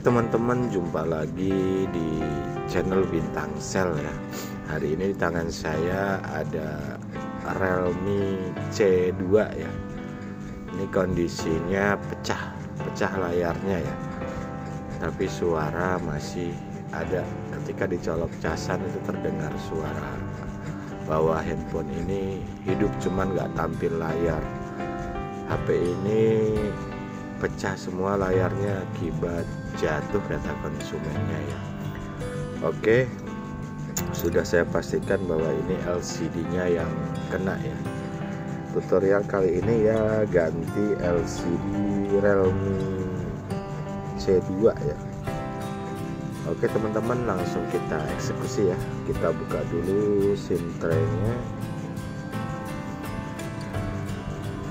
teman-teman, jumpa lagi di channel Bintang Sel ya. Hari ini di tangan saya ada Realme C2 ya. Ini kondisinya pecah layarnya ya. Tapi suara masih ada. Ketika dicolok casan itu terdengar suara bahwa handphone ini hidup, cuman nggak tampil layar. HP ini pecah semua layarnya akibat jatuh, kata konsumennya ya. Oke, sudah saya pastikan bahwa ini LCD-nya yang kena ya. Tutorial kali ini ya ganti LCD Realme C2 ya. Oke teman-teman, langsung kita eksekusi ya. Kita buka dulu SIM tray-nya.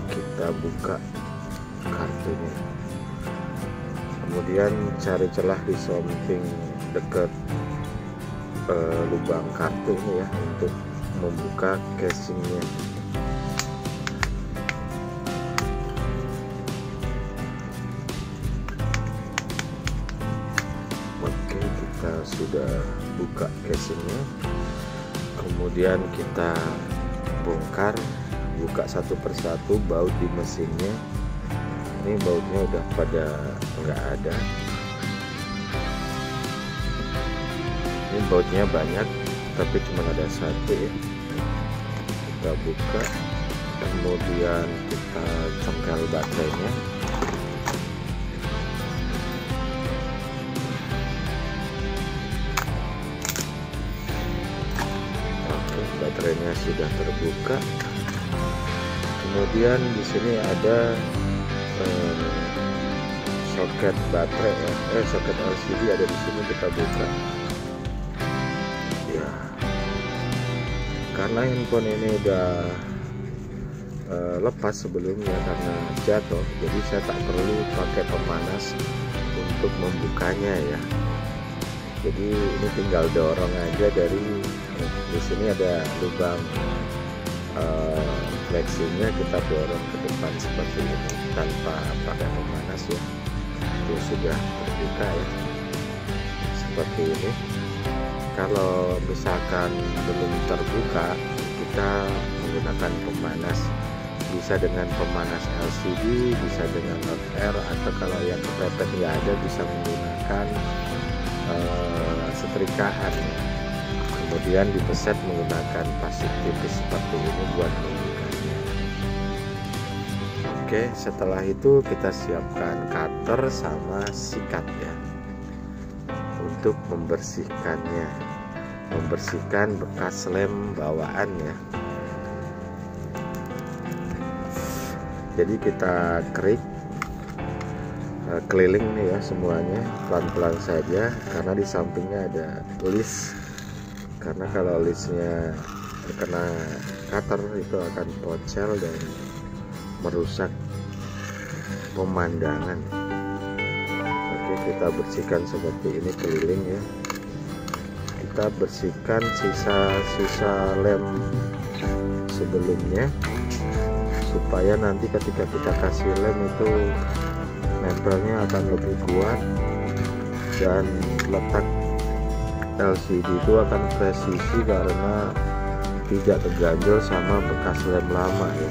Kita buka kartunya, kemudian cari celah di samping dekat lubang kartu ini ya untuk membuka casingnya. Oke, kita sudah buka casingnya, kemudian kita bongkar, buka satu persatu baut di mesinnya. Ini bautnya udah pada nggak ada. Ini bautnya banyak tapi cuma ada satu ya. Kita buka, kemudian kita congkel baterainya. Oke, baterainya sudah terbuka. Kemudian di sini ada soket baterai soket LCD ada di sini. Kita buka ya, karena handphone ini udah lepas sebelumnya karena jatuh, jadi saya tak perlu pakai pemanas untuk membukanya ya. Jadi ini tinggal dorong aja dari di sini ada lubang flexingnya, kita dorong ke depan seperti ini tanpa pakai pemanas ya. Itu sudah terbuka ya, seperti ini. Kalau misalkan belum terbuka, kita menggunakan pemanas, bisa dengan pemanas LCD, bisa dengan hot air, atau kalau yang kepepet nggak ada bisa menggunakan setrikaan. Kemudian dibeset menggunakan plastik tipis seperti ini buat membukanya. Oke, setelah itu kita siapkan cutter sama sikat ya untuk membersihkannya, membersihkan bekas lem bawaan ya. Jadi kita kerik keliling nih ya semuanya, pelan-pelan saja karena di sampingnya ada list. Karena kalau listnya terkena cutter itu akan pocel dan merusak pemandangan. Oke, kita bersihkan seperti ini keliling ya. Kita bersihkan sisa-sisa lem sebelumnya supaya nanti ketika kita kasih lem itu nempelnya akan lebih kuat dan letak LCD itu akan presisi karena tidak terganjel sama bekas lem lama ya.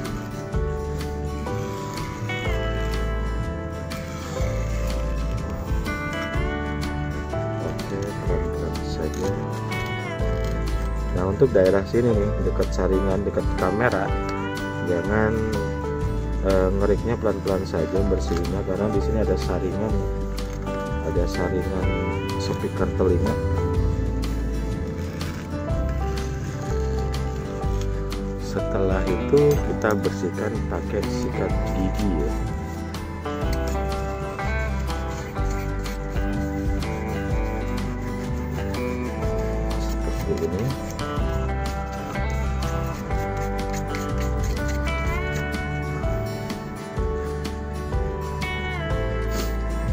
Oke, pelan-pelan saja. Nah, untuk daerah sini nih, dekat saringan, dekat kamera, jangan ngeriknya pelan-pelan saja bersihinnya, karena di sini ada saringan speaker telinga. Setelah itu kita bersihkan pakai sikat gigi ya. Seperti ini.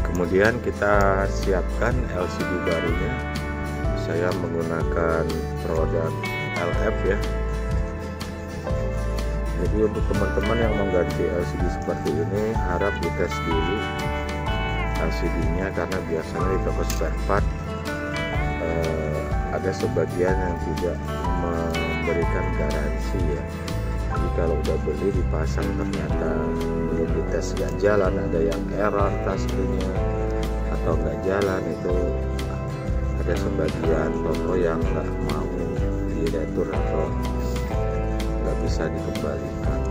Kemudian kita siapkan LCD barunya. Saya menggunakan produk LF ya. Jadi untuk teman-teman yang mengganti LCD seperti ini, harap dites dulu LCD-nya, karena biasanya di toko spare part ada sebagian yang tidak memberikan garansi ya. Jadi kalau udah beli dipasang ternyata belum dites nggak jalan, ada yang error touchscreen-nya atau nggak jalan, itu ada sebagian toko yang nggak mau diretur atau nggak bisa dikembalikan.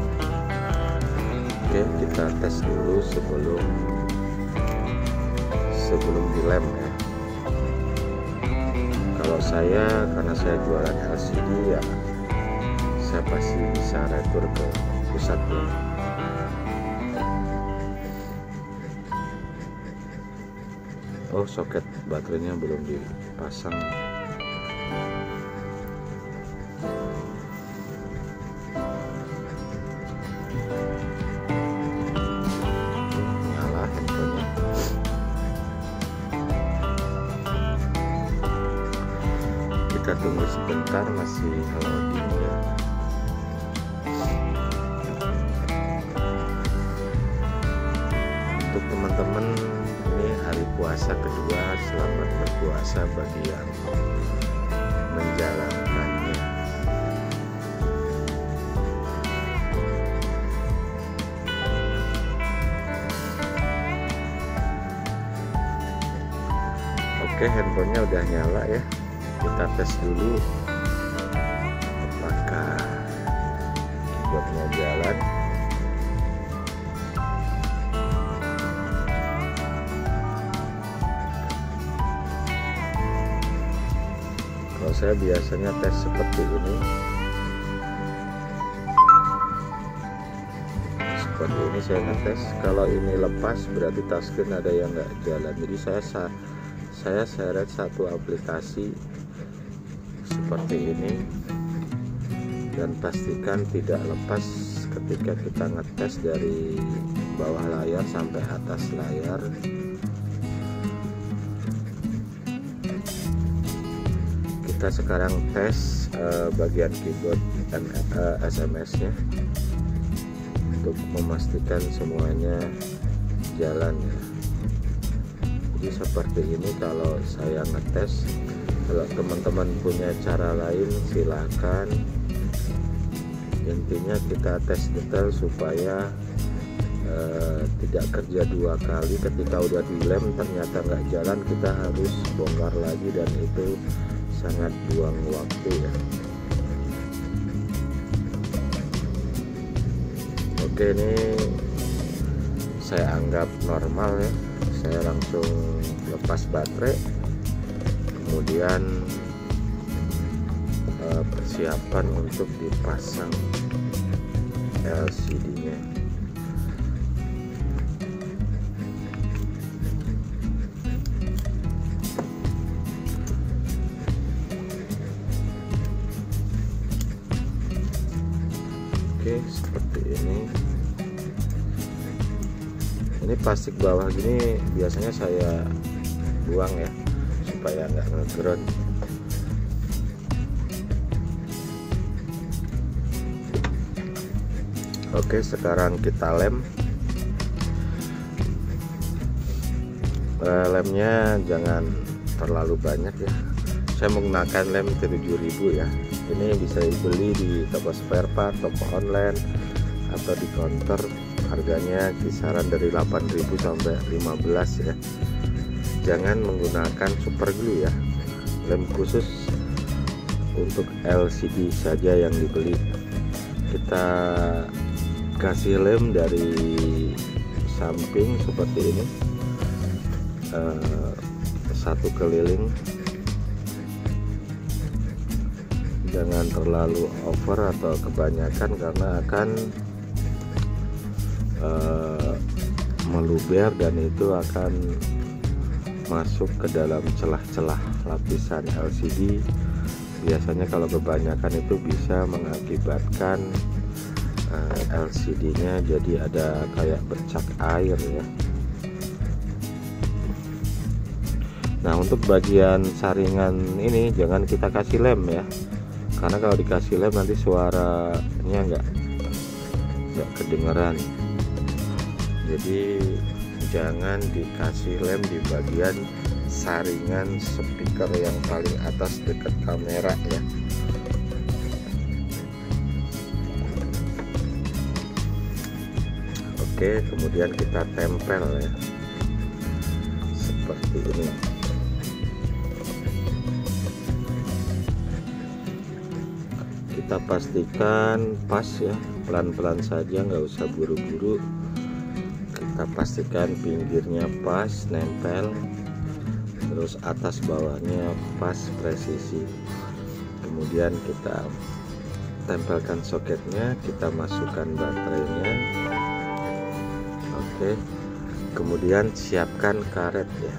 Oke, kita tes dulu sebelum dilem ya. Kalau saya, karena saya jualan LCD ya, saya pasti bisa retur ke pusatnya. Oh, soket baterainya belum dipasang. Nyala handphonenya. Kita tunggu sebentar, masih loading ya. Untuk teman-teman, ini hari puasa kedua, selamat berpuasa bagi yang menjalankannya. Oke, handphonenya udah nyala ya. Kita tes dulu apakah keyboardnya jalan. Kalau saya biasanya tes seperti ini. Seperti ini saya ngetes. Kalau ini lepas berarti touchscreen ada yang nggak jalan. Jadi saya seret satu aplikasi seperti ini dan pastikan tidak lepas ketika kita ngetes dari bawah layar sampai atas layar. Kita sekarang tes bagian keyboard SMS nya untuk memastikan semuanya jalan ya. Jadi seperti ini kalau saya ngetes. Kalau teman-teman punya cara lain silakan. Intinya kita tes detail supaya tidak kerja dua kali. Ketika udah dilem ternyata nggak jalan, kita harus bongkar lagi dan itu sangat buang waktu ya. Oke, ini saya anggap normal ya. Saya langsung lepas baterai, kemudian persiapan untuk dipasang LCD-nya. Oke, seperti ini. Ini plastik bawah gini biasanya saya buang ya, supaya nggak ngeground. Oke, sekarang kita lem. Lemnya jangan terlalu banyak ya. Saya menggunakan lem 7000 ya. Ini bisa dibeli di toko spare part, toko online, atau di counter. Harganya kisaran dari 8.000 sampai 15 ya. Jangan menggunakan super glue ya. Lem khusus untuk LCD saja yang dibeli. Kita kasih lem dari samping seperti ini, satu keliling. Jangan terlalu over atau kebanyakan karena akan meluber dan itu akan masuk ke dalam celah-celah lapisan LCD. Biasanya kalau kebanyakan itu bisa mengakibatkan LCD-nya jadi ada kayak bercak air ya. Nah, untuk bagian saringan ini jangan kita kasih lem ya, karena kalau dikasih lem nanti suaranya nggak kedengeran. Jadi jangan dikasih lem di bagian saringan speaker yang paling atas dekat kamera ya. Oke, kemudian kita tempel ya, seperti ini. Kita pastikan pas ya, pelan-pelan saja, nggak usah buru-buru. Kita pastikan pinggirnya pas, nempel, terus atas bawahnya pas, presisi. Kemudian kita tempelkan soketnya, kita masukkan baterainya. Oke, kemudian siapkan karet ya.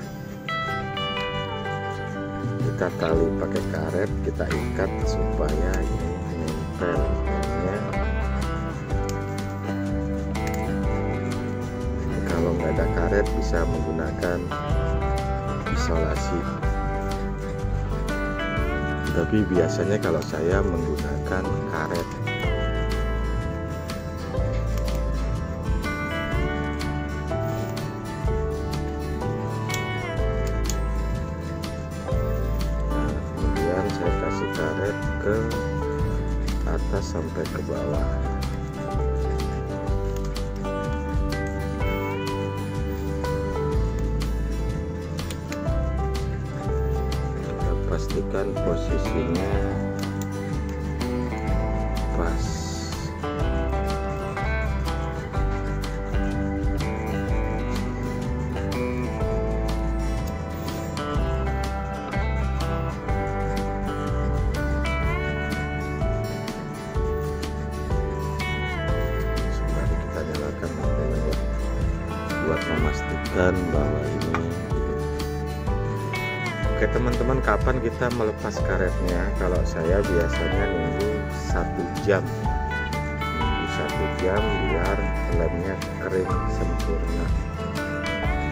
Kita tali pakai karet, kita ikat supaya ini nempel ya. Kalau nggak ada karet bisa menggunakan isolasi, tapi biasanya kalau saya menggunakan karet. Saya kasih karet ke atas sampai ke bawah. Kita pastikan posisinya pas. Buat memastikan bahwa ini oke. Teman-teman, kapan kita melepas karetnya? Kalau saya biasanya nunggu 1 jam, biar lemnya kering sempurna.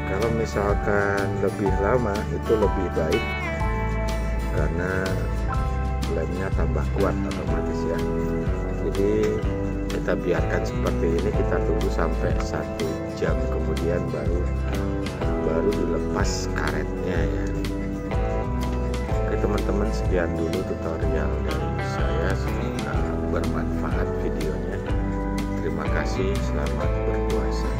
Kalau misalkan lebih lama itu lebih baik, karena lemnya tambah kuat otomatis ya. Jadi kita biarkan seperti ini, kita tunggu sampai 1 jam kemudian baru dilepas karetnya ya. Oke teman-teman, sekian dulu tutorial dari saya, semoga bermanfaat videonya. Terima kasih, selamat berpuasa.